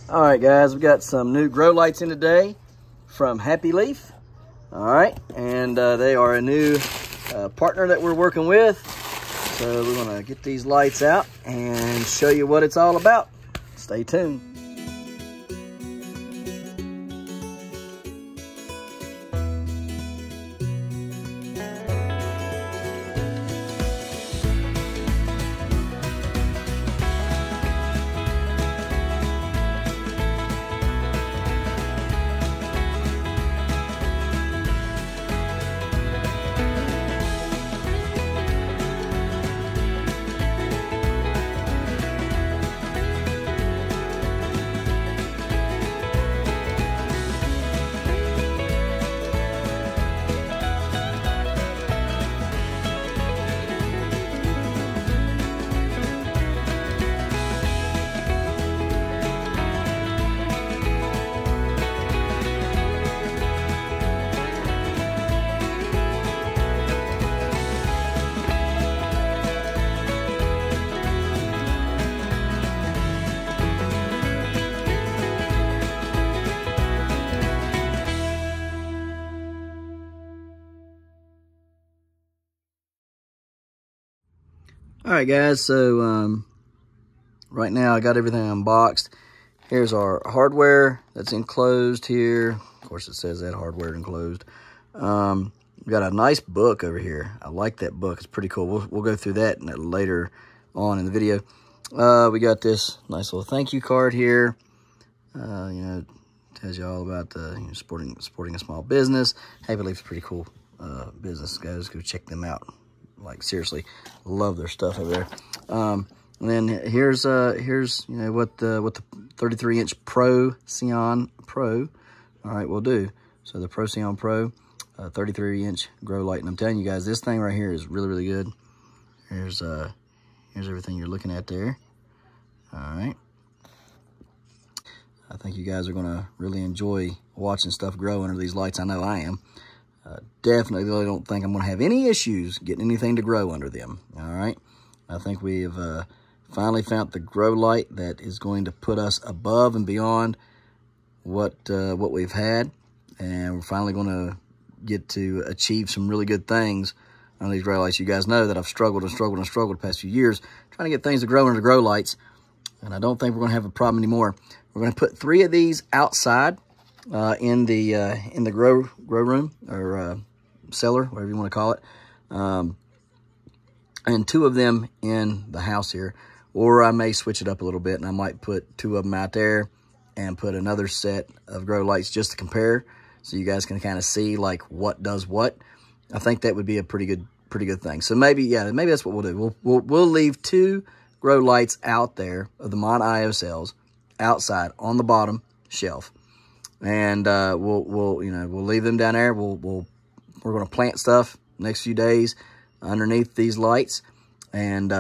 All right, guys, we got some new grow lights in today from Happy Leaf. All right, and they are a new partner that we're working with. So we're gonna get these lights out and show you what it's all about. Stay tuned. All right, guys, so right now I got everything unboxed. Here's our hardware that's enclosed here. Of course, it says that hardware enclosed. We got a nice book over here. I like that book. It's pretty cool. We'll go through that later on in the video. We got this nice little thank you card here. You know, it tells you all about supporting a small business. Happy Leaf's pretty cool business, guys. Go check them out. Like, seriously, love their stuff over there. And then here's you know what the 33-inch Procyon Pro, all right, will do. So the Procyon Pro 33-inch grow light, and I'm telling you guys, this thing right here is really, really good. Here's everything you're looking at there. All right, I think you guys are gonna really enjoy watching stuff grow under these lights. I know I am. Definitely don't think I'm going to have any issues getting anything to grow under them. All right. I think we have finally found the grow light that is going to put us above and beyond what we've had. And we're finally going to get to achieve some really good things on these grow lights. You guys know that I've struggled the past few years trying to get things to grow under grow lights. And I don't think we're going to have a problem anymore. We're going to put 3 of these outside in the grow room or cellar, whatever you want to call it, and 2 of them in the house here. Or I may switch it up a little bit, and I might put 2 of them out there and put another set of grow lights just to compare, so you guys can kind of see like what does what. I think that would be a pretty good thing. So maybe that's what we'll do. We'll leave 2 grow lights out there of the Mon IO cells outside on the bottom shelf. And we'll leave them down there. We're going to plant stuff next few days underneath these lights, and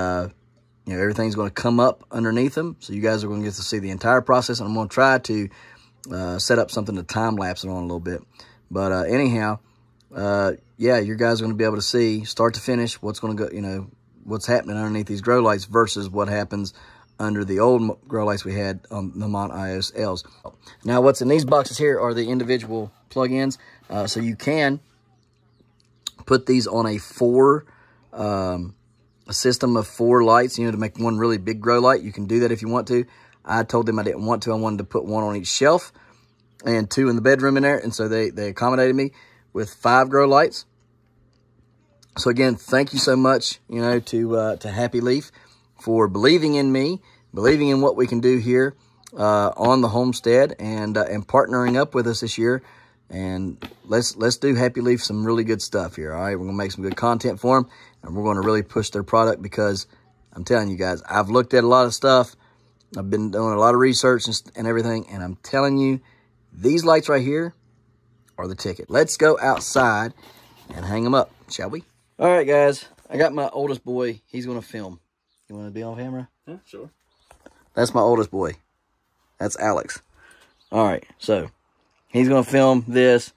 everything's going to come up underneath them. So you guys are going to get to see the entire process. And I'm going to try to set up something to time lapse it on a little bit. But anyhow, yeah, you guys are going to be able to see start to finish what's going to go. What's happening underneath these grow lights versus what happens under the old grow lights we had on the Mon IOS Ls. Now, what's in these boxes here are the individual plug-ins. So you can put these on a system of 4 lights, to make one really big grow light. You can do that if you want to. I told them I didn't want to. I wanted to put 1 on each shelf and 2 in the bedroom in there. And so they accommodated me with 5 grow lights. So again, thank you so much, to Happy Leaf for believing in me, believing in what we can do here on the homestead, and partnering up with us this year. And let's do Happy Leaf some really good stuff here. All right, we're gonna make some good content for them, and we're gonna really push their product, because I'm telling you guys, I've looked at a lot of stuff. I've been doing a lot of research and everything, and I'm telling you, these lights right here are the ticket. Let's go outside and hang them up, shall we? All right, guys, I got my oldest boy. He's gonna film. You want to be on camera? Yeah, sure. That's my oldest boy. That's Alex. All right, so he's going to film this,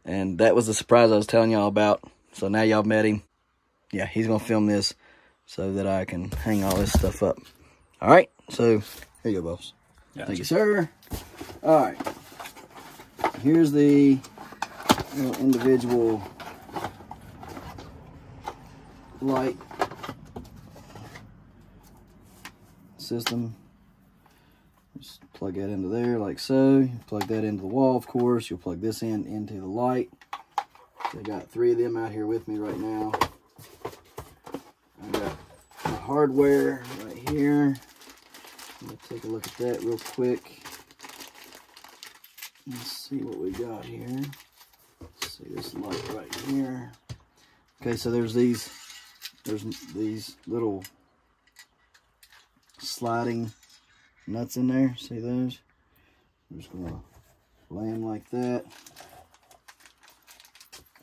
and that was the surprise I was telling y'all about. So now y'all met him. Yeah, he's going to film this so that I can hang all this stuff up. All right, so here you go, boss. Gotcha. Thank you, sir. All right. Here's the little individual light system. Just plug that into there like so. You plug that into the wall, of course. You'll plug this into the light. So I got 3 of them out here with me right now. I got my hardware right here. Let's take a look at that real quick. Let's see what we got here. Let's see this light right here. Okay, so there's these little sliding nuts in there. See those? I'm just gonna lay them like that.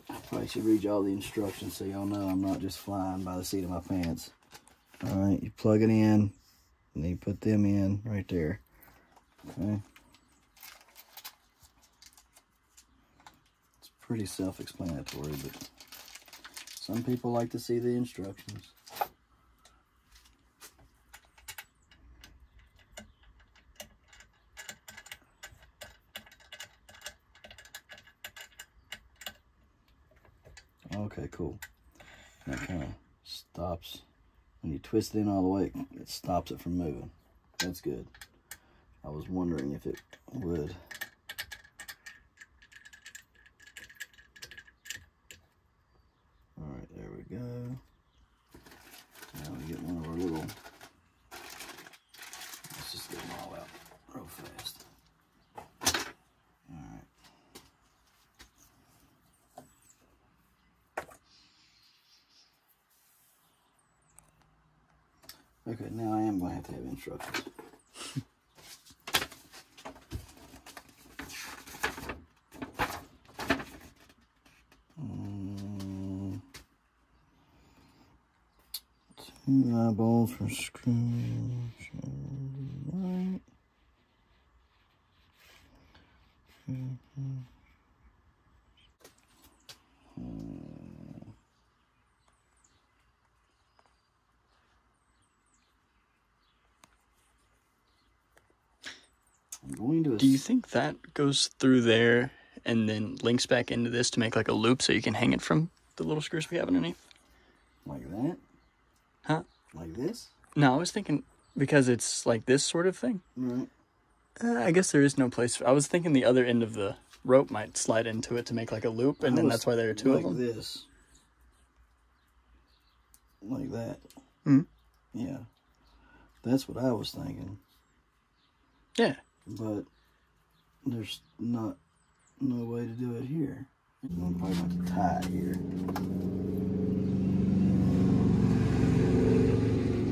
I probably should read you all the instructions so y'all know I'm not just flying by the seat of my pants. All right, you plug it in, and then you put them in right there. Okay. It's pretty self-explanatory, but some people like to see the instructions. Okay, cool. That kind of stops. When you twist it in all the way, it stops it from moving. That's good. I was wondering if it would. All right, there we go. Now we get one of our little, let's just get them all out real fast. All right. Okay, now I am going to have instructions. Two eyeballs for screws. Right. I'm going to. Do you think that goes through there and then links back into this to make like a loop so you can hang it from the little screws we have underneath? Like that? Huh? Like this? No, I was thinking because it's like this sort of thing. Right. I guess there is no place. I was thinking the other end of the rope might slide into it to make like a loop, and then that's why there are two of them. Like this. Like that. Hmm. Yeah. That's what I was thinking. Yeah. But there's no way to do it here. I'm probably going to tie it here.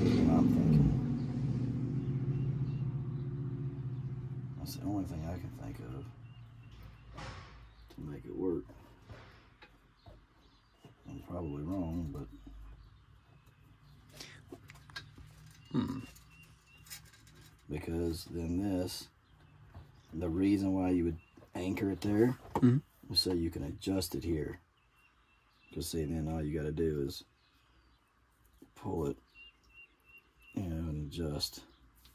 That's what I'm thinking. That's the only thing I can think of to make it work. I'm probably wrong, but because then this, the reason why you would anchor it there is so you can adjust it here. Because see, then all you got to do is pull it, and adjust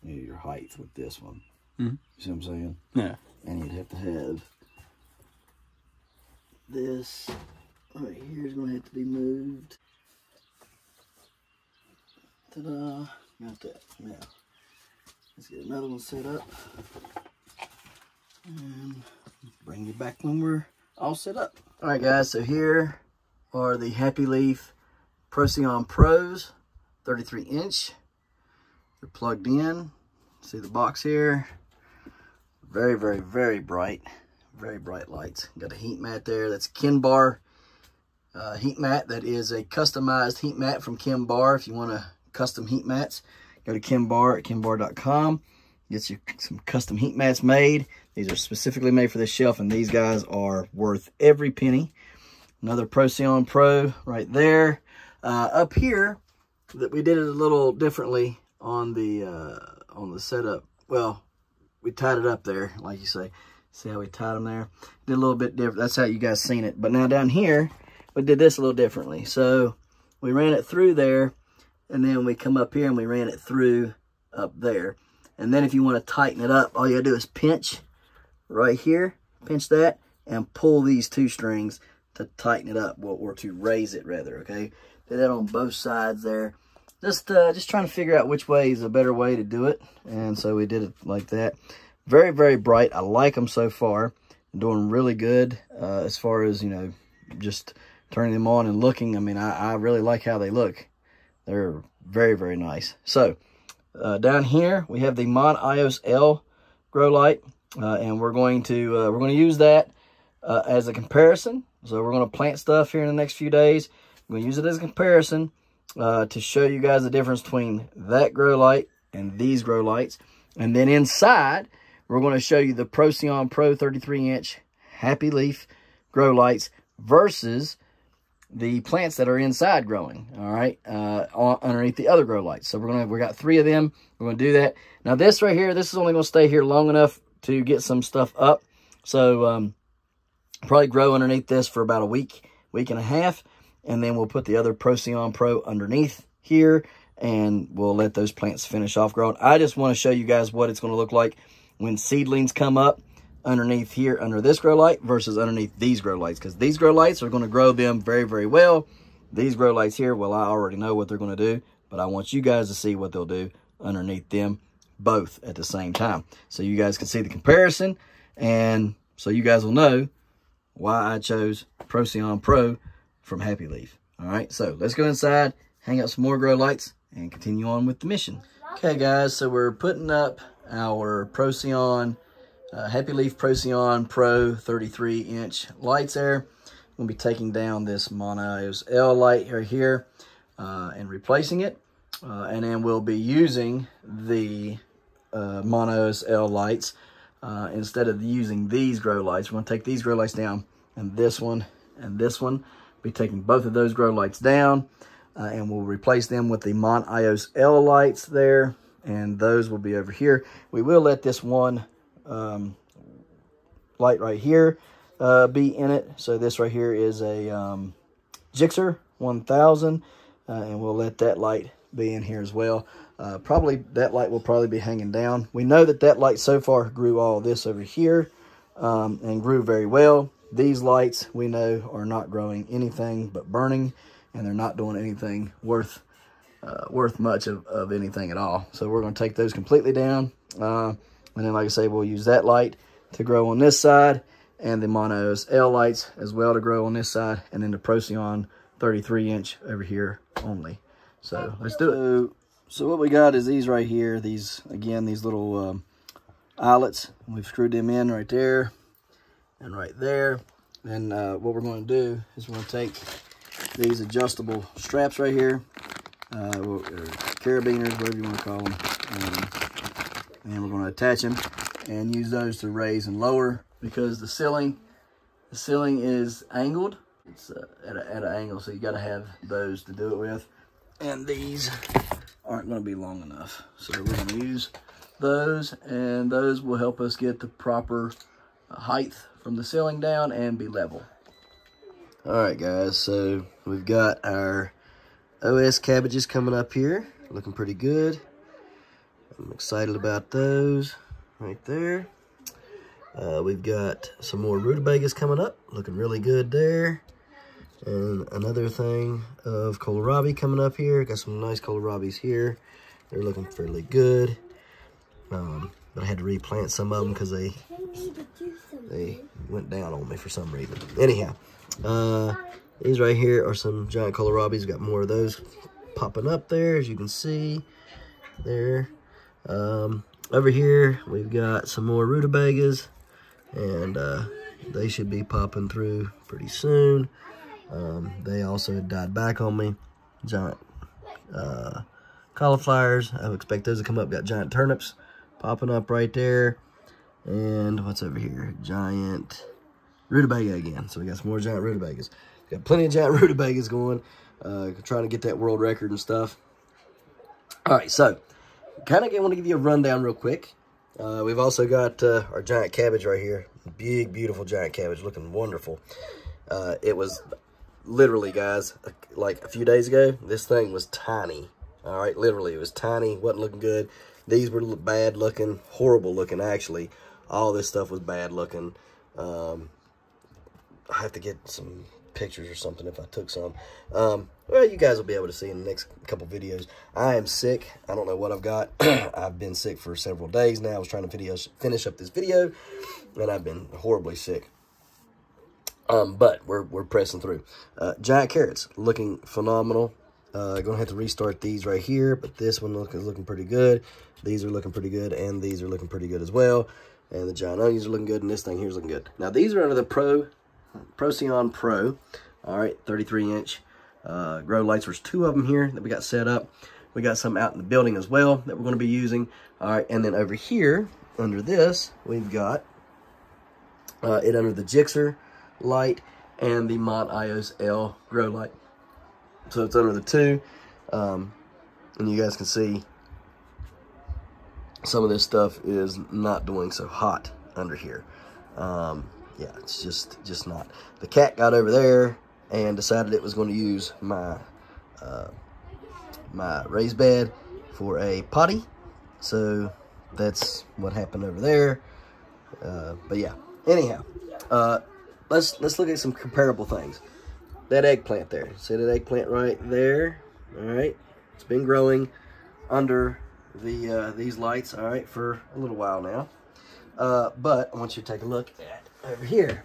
your height with this one. You see what I'm saying? Yeah. And you'd have to have this right here is going to have to be moved. Ta-da! Got that. Now, let's get another one set up. And bring you back when we're all set up. All right, guys, so here are the Happy Leaf Procyon Pros, 33-inch. They're plugged in. See the box here? Very, very, very bright. Very bright lights. Got a heat mat there. That's Kinbar heat mat. That is a customized heat mat from Kinbar. If you want to custom heat mats, go to Kinbar at kinbar.com. Get you some custom heat mats made. These are specifically made for this shelf, and these guys are worth every penny. Another Procyon Pro right there. Up here, that we did it a little differently on the setup. Well, we tied it up there, like you say. See how we tied them there? Did a little bit different. That's how you guys seen it. But now down here, we did this a little differently. So we ran it through there, and then we come up here and we ran it through up there. And then if you want to tighten it up, all you gotta do is pinch right here, pinch that, and pull these 2 strings to tighten it up, or to raise it rather, okay? Do that on both sides there. Just trying to figure out which way is a better way to do it. And so we did it like that. Very, very bright. I like them so far. Doing really good as far as, you know, just turning them on and looking. I mean, I really like how they look. They're very, very nice. So down here we have the Mon-Ios L grow light, and we're going to use that as a comparison. So we're going to plant stuff here in the next few days. I'm going to use it as a comparison to show you guys the difference between that grow light and these grow lights. And then inside, we're going to show you the Procyon Pro 33-inch Happy Leaf grow lights versus the plants that are inside growing, all right, underneath the other grow lights. So we got 3 of them. We're going to do that. Now this right here, this is only going to stay here long enough to get some stuff up. So probably grow underneath this for about a week and a half. And then we'll put the other Procyon Pro underneath here, and we'll let those plants finish off growing. I just want to show you guys what it's going to look like when seedlings come up underneath here under this grow light versus underneath these grow lights, because these grow lights are going to grow them very, very well. These grow lights here, well, I already know what they're going to do, but I want you guys to see what they'll do underneath them both at the same time, so you guys can see the comparison, and so you guys will know why I chose Procyon Pro from Happy Leaf. All right, so let's go inside, hang up some more grow lights, and continue on with the mission. Okay, guys, so we're putting up our Procyon, Happy Leaf Procyon Pro 33-inch lights there. We'll be taking down this Mon-Ios L light right here and replacing it. And then we'll be using the Mon-Ios L lights instead of using these grow lights. We're going to take these grow lights down, and this one and this one. Be taking both of those grow lights down, and we'll replace them with the Mon-Ios L lights there, and those will be over here. We will let this one light right here be in it. So this right here is a Gixxer 1000, and we'll let that light be in here as well. Probably that light will probably be hanging down. We know that light so far grew all this over here and grew very well. These lights we know are not growing anything but burning, and they're not doing anything worth much of anything at all. So we're going to take those completely down, and then like I say, we'll use that light to grow on this side, and the Mon-Ios L lights as well to grow on this side, and then the Procyon 33-inch over here only. So let's do it. So what we got is these right here. These, again, these little eyelets. We've screwed them in right there and right there. And what we're going to do is we're going to take these adjustable straps right here, or carabiners, whatever you want to call them, and we're going to attach them and use those to raise and lower, because the ceiling is angled. It's at an angle, so you got to have those to do it with, and these aren't going to be long enough, so we're going to use those, and those will help us get the proper height from the ceiling down and be level. All right, guys, so we've got our OS cabbages coming up here, looking pretty good. I'm excited about those right there. We've got some more rutabagas coming up, looking really good there. And another thing of kohlrabi coming up here. Got some nice kohlrabis here. They're looking fairly good. But I had to replant some of them because they went down on me for some reason. Anyhow, these right here are some giant kohlrabis. Got more of those popping up there, as you can see there. Over here, we've got some more rutabagas, and they should be popping through pretty soon. They also died back on me. Giant cauliflowers. I would expect those to come up. Got giant turnips popping up right there. And what's over here? Giant rutabaga again. So we got some more giant rutabagas. Got plenty of giant rutabagas going. Trying to get that world record and stuff. All right, so kind of want to give you a rundown real quick. We've also got our giant cabbage right here. Big, beautiful giant cabbage, looking wonderful. It was literally, guys, like a few days ago, this thing was tiny. All right, literally, it was tiny, wasn't looking good. These were bad looking, horrible looking actually. All this stuff was bad looking. I have to get some pictures or something if I took some. Well, you guys will be able to see in the next couple videos. I am sick. I don't know what I've got. I've been sick for several days now. I was trying to finish up this video, and I've been horribly sick. But we're pressing through. Giant carrots looking phenomenal. Gonna have to restart these right here, but this one is looking pretty good. These are looking pretty good, and these are looking pretty good as well. And the giant onions are looking good, and this thing here is looking good. Now these are under the Procyon Pro. All right, 33-inch grow lights. There's 2 of them here that we got set up. We got some out in the building as well that we're going to be using. All right, and then over here under this, we've got it under the Gixxer light and the Mont Ios L grow light. So it's under the 2, and you guys can see some of this stuff is not doing so hot under here. Yeah, it's just not. The cat got over there and decided it was going to use my my raised bed for a potty. So that's what happened over there. But yeah, anyhow, let's look at some comparable things. That eggplant there. See that eggplant right there? All right, it's been growing under the these lights, all right, for a little while now. But I want you to take a look at over here.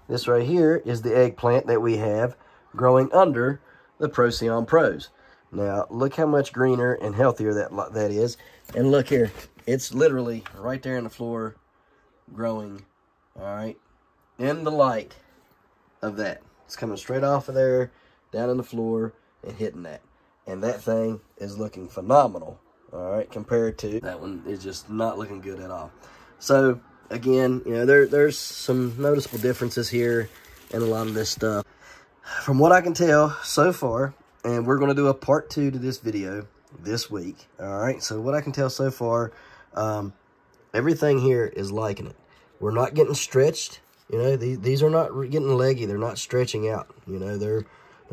This right here is the eggplant that we have growing under the Procyon Pros. Now, look how much greener and healthier that is. And look here, it's literally right there in the floor growing, all right, in the light of that. It's coming straight off of there, down in the floor, and hitting that. And that thing is looking phenomenal, all right, compared to that one is just not looking good at all. So, again, you know, there's some noticeable differences here in a lot of this stuff. From what I can tell so far, and we're going to do a part 2 to this video this week, all right? So what I can tell so far, everything here is liking it. We're not getting stretched. You know, these are not getting leggy. They're not stretching out. You know, they're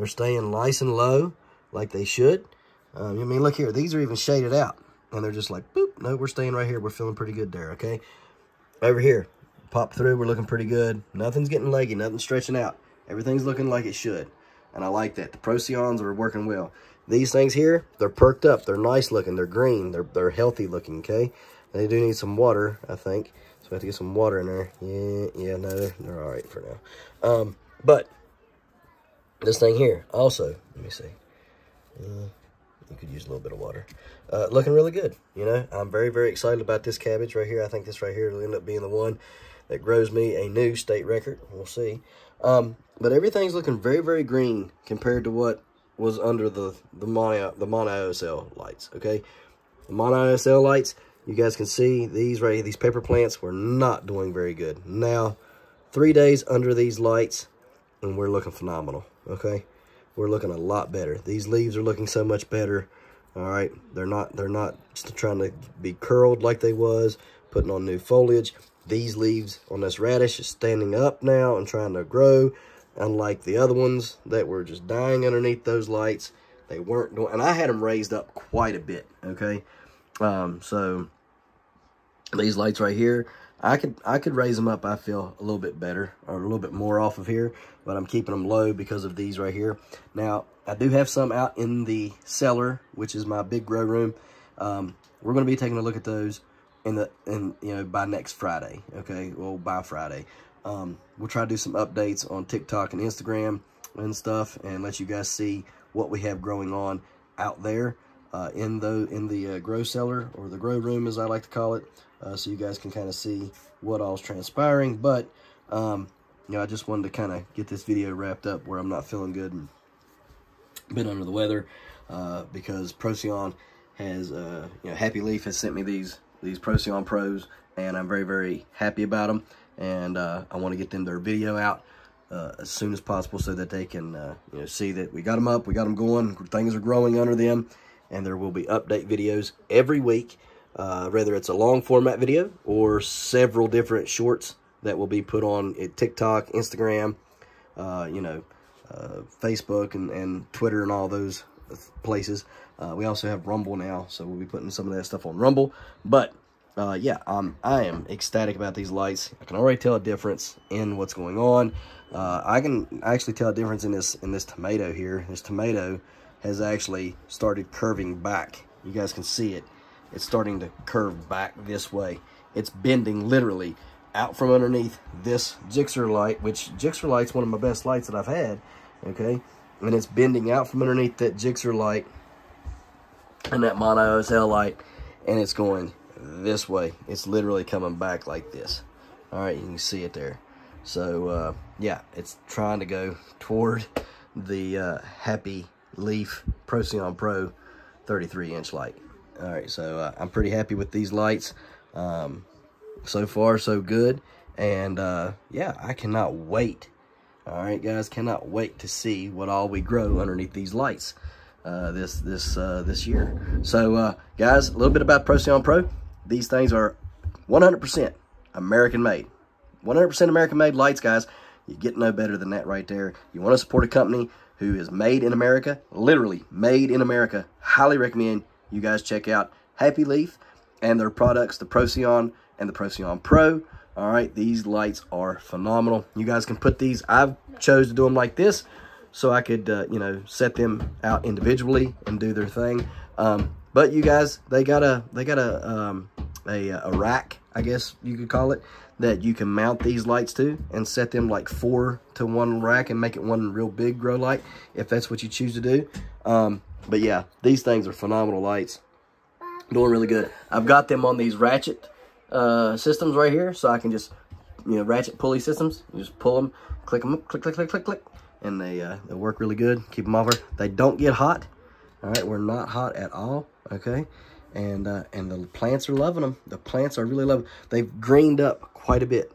staying nice and low like they should. I mean, look here. These are even shaded out. And they're just like, boop. No, we're staying right here. We're feeling pretty good there, okay? Over here, pop through. We're looking pretty good. Nothing's getting leggy. Nothing's stretching out. Everything's looking like it should. And I like that. The Procyons are working well. These things here, they're perked up. They're nice looking. They're green. They're healthy looking, okay? They do need some water, I think. So I have to get some water in there. Yeah, no, they're all right for now. But this thing here, also, let me see. You could use a little bit of water. Looking really good, you know. I'm very, very excited about this cabbage right here. I think this right here will end up being the one that grows me a new state record. We'll see. But everything's looking very, very green compared to what was under the Mont Ios L lights, okay? The Mont Ios L lights, you guys can see these right here, these paper plants were not doing very good. Now, 3 days under these lights, and we're looking phenomenal, okay? We're looking a lot better. These leaves are looking so much better, all right? They're not just trying to be curled like they was, putting on new foliage. These leaves on this radish is standing up now and trying to grow, unlike the other ones that were just dying underneath those lights. They weren't doing, and I had them raised up quite a bit, okay? So these lights right here, I could raise them up, I feel, a little bit better, or a little bit more off of here, but I'm keeping them low because of these right here. Now, I do have some out in the cellar, which is my big grow room. We're going to be taking a look at those you know, by next Friday, okay? Well, by Friday. We'll try to do some updates on TikTok and Instagram and stuff, and let you guys see what we have growing on out there in the grow cellar, or the grow room as I like to call it, so you guys can kind of see what all's transpiring. But you know, I just wanted to kind of get this video wrapped up where I'm not feeling good and been under the weather, because Procyon has you know, Happy Leaf has sent me these Procyon Pros, and I'm very, very happy about them. And I want to get them their video out as soon as possible so that they can you know, see that we got them up, we got them going, things are growing under them, and there will be update videos every week, whether it's a long format video or several different shorts that will be put on TikTok, Instagram, you know, Facebook and Twitter and all those places. We also have Rumble now, so we'll be putting some of that stuff on Rumble. But yeah, I am ecstatic about these lights. I can already tell a difference in what's going on. I can actually tell a difference in this tomato here. This tomato has actually started curving back. You guys can see it. It's starting to curve back this way. It's bending literally out from underneath this Gixxer light, which Gixxer light's one of my best lights that I've had, okay? And it's bending out from underneath that Gixxer light and that mono OSL light, and it's going this way. It's literally coming back like this. All right, you can see it there. So yeah, it's trying to go toward the Happy Leaf Procyon Pro 33-inch light. All right, so I'm pretty happy with these lights. So far, so good. And yeah, I cannot wait. All right, guys, cannot wait to see what all we grow underneath these lights this year. So guys, a little bit about Procyon Pro. These things are 100% American made. 100% American made lights, guys. You get no better than that right there. You want to support a company who is made in America, literally made in America. Highly recommend you guys check out Happy Leaf and their products, the Procyon and the Procyon Pro. All right, these lights are phenomenal. You guys can put these, I've chose to do them like this so I could, you know, set them out individually and do their thing. But you guys, they got a rack, I guess you could call it, that you can mount these lights to and set them like 4 to 1 rack and make it one real big grow light if that's what you choose to do. But yeah, these things are phenomenal lights. Doing really good. I've got them on these ratchet systems right here, so I can just, you know, ratchet pulley systems. You just pull them, click them up, click, click, click, click, click, and they work really good. Keep them over. They don't get hot. All right, we're not hot at all. Okay, and the plants are loving them. The plants are really loving them. They've greened up quite a bit,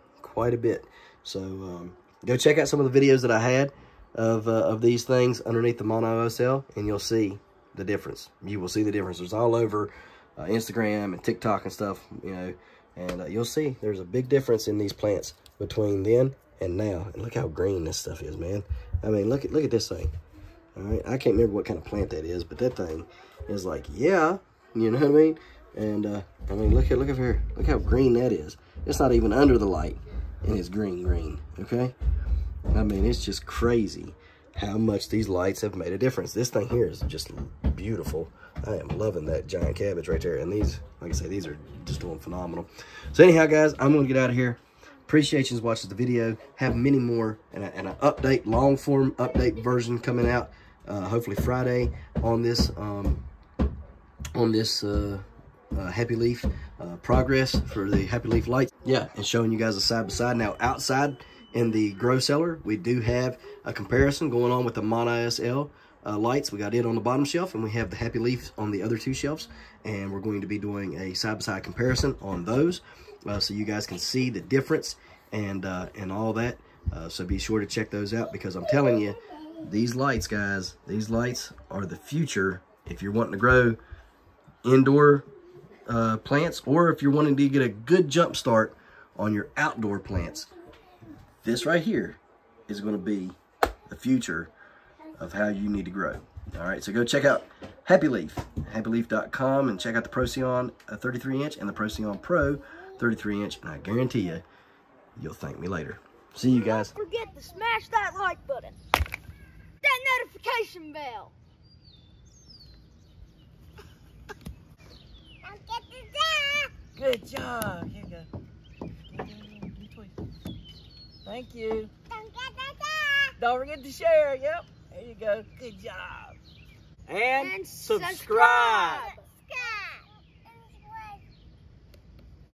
So go check out some of the videos that I had of these things underneath the mono OSL, and you'll see the difference. You will see the difference. It's all over Instagram and TikTok and stuff, you know, and you'll see there's a big difference in these plants between then and now. And look how green this stuff is, man. I mean, look at this thing. All right, I can't remember what kind of plant that is, but that thing is like, yeah, you know what I mean? And I mean, look up here. Look how green that is. It's not even under the light, and it's green. Okay, I mean, it's just crazy how much these lights have made a difference. This thing here is just beautiful. I am loving that giant cabbage right there. And these, like I say, these are just doing phenomenal. So anyhow, guys, I'm going to get out of here. Appreciate you watching the video. Have many more and an update, long form update version coming out hopefully Friday on this Happy Leaf progress for the Happy Leaf lights. Yeah, and showing you guys a side by side. Now outside in the grow cellar, we do have a comparison going on with the mono OSL lights. We got it on the bottom shelf, and we have the Happy Leaf on the other 2 shelves, and we're going to be doing a side-by-side comparison on those, so you guys can see the difference and all that. So be sure to check those out, because I'm telling you, these lights, guys, these lights are the future if you're wanting to grow indoor plants, or if you're wanting to get a good jump start on your outdoor plants. This right here is going to be the future of how you need to grow. All right, so go check out Happy Leaf, happyleaf.com, and check out the Procyon 33-inch and the Procyon Pro 33-inch, and I guarantee you, you'll thank me later. See you guys. Don't forget to smash that like button, that notification bell. Good job. Here you go. Thank you. Don't forget to share. Yep. There you go. Good job. And subscribe.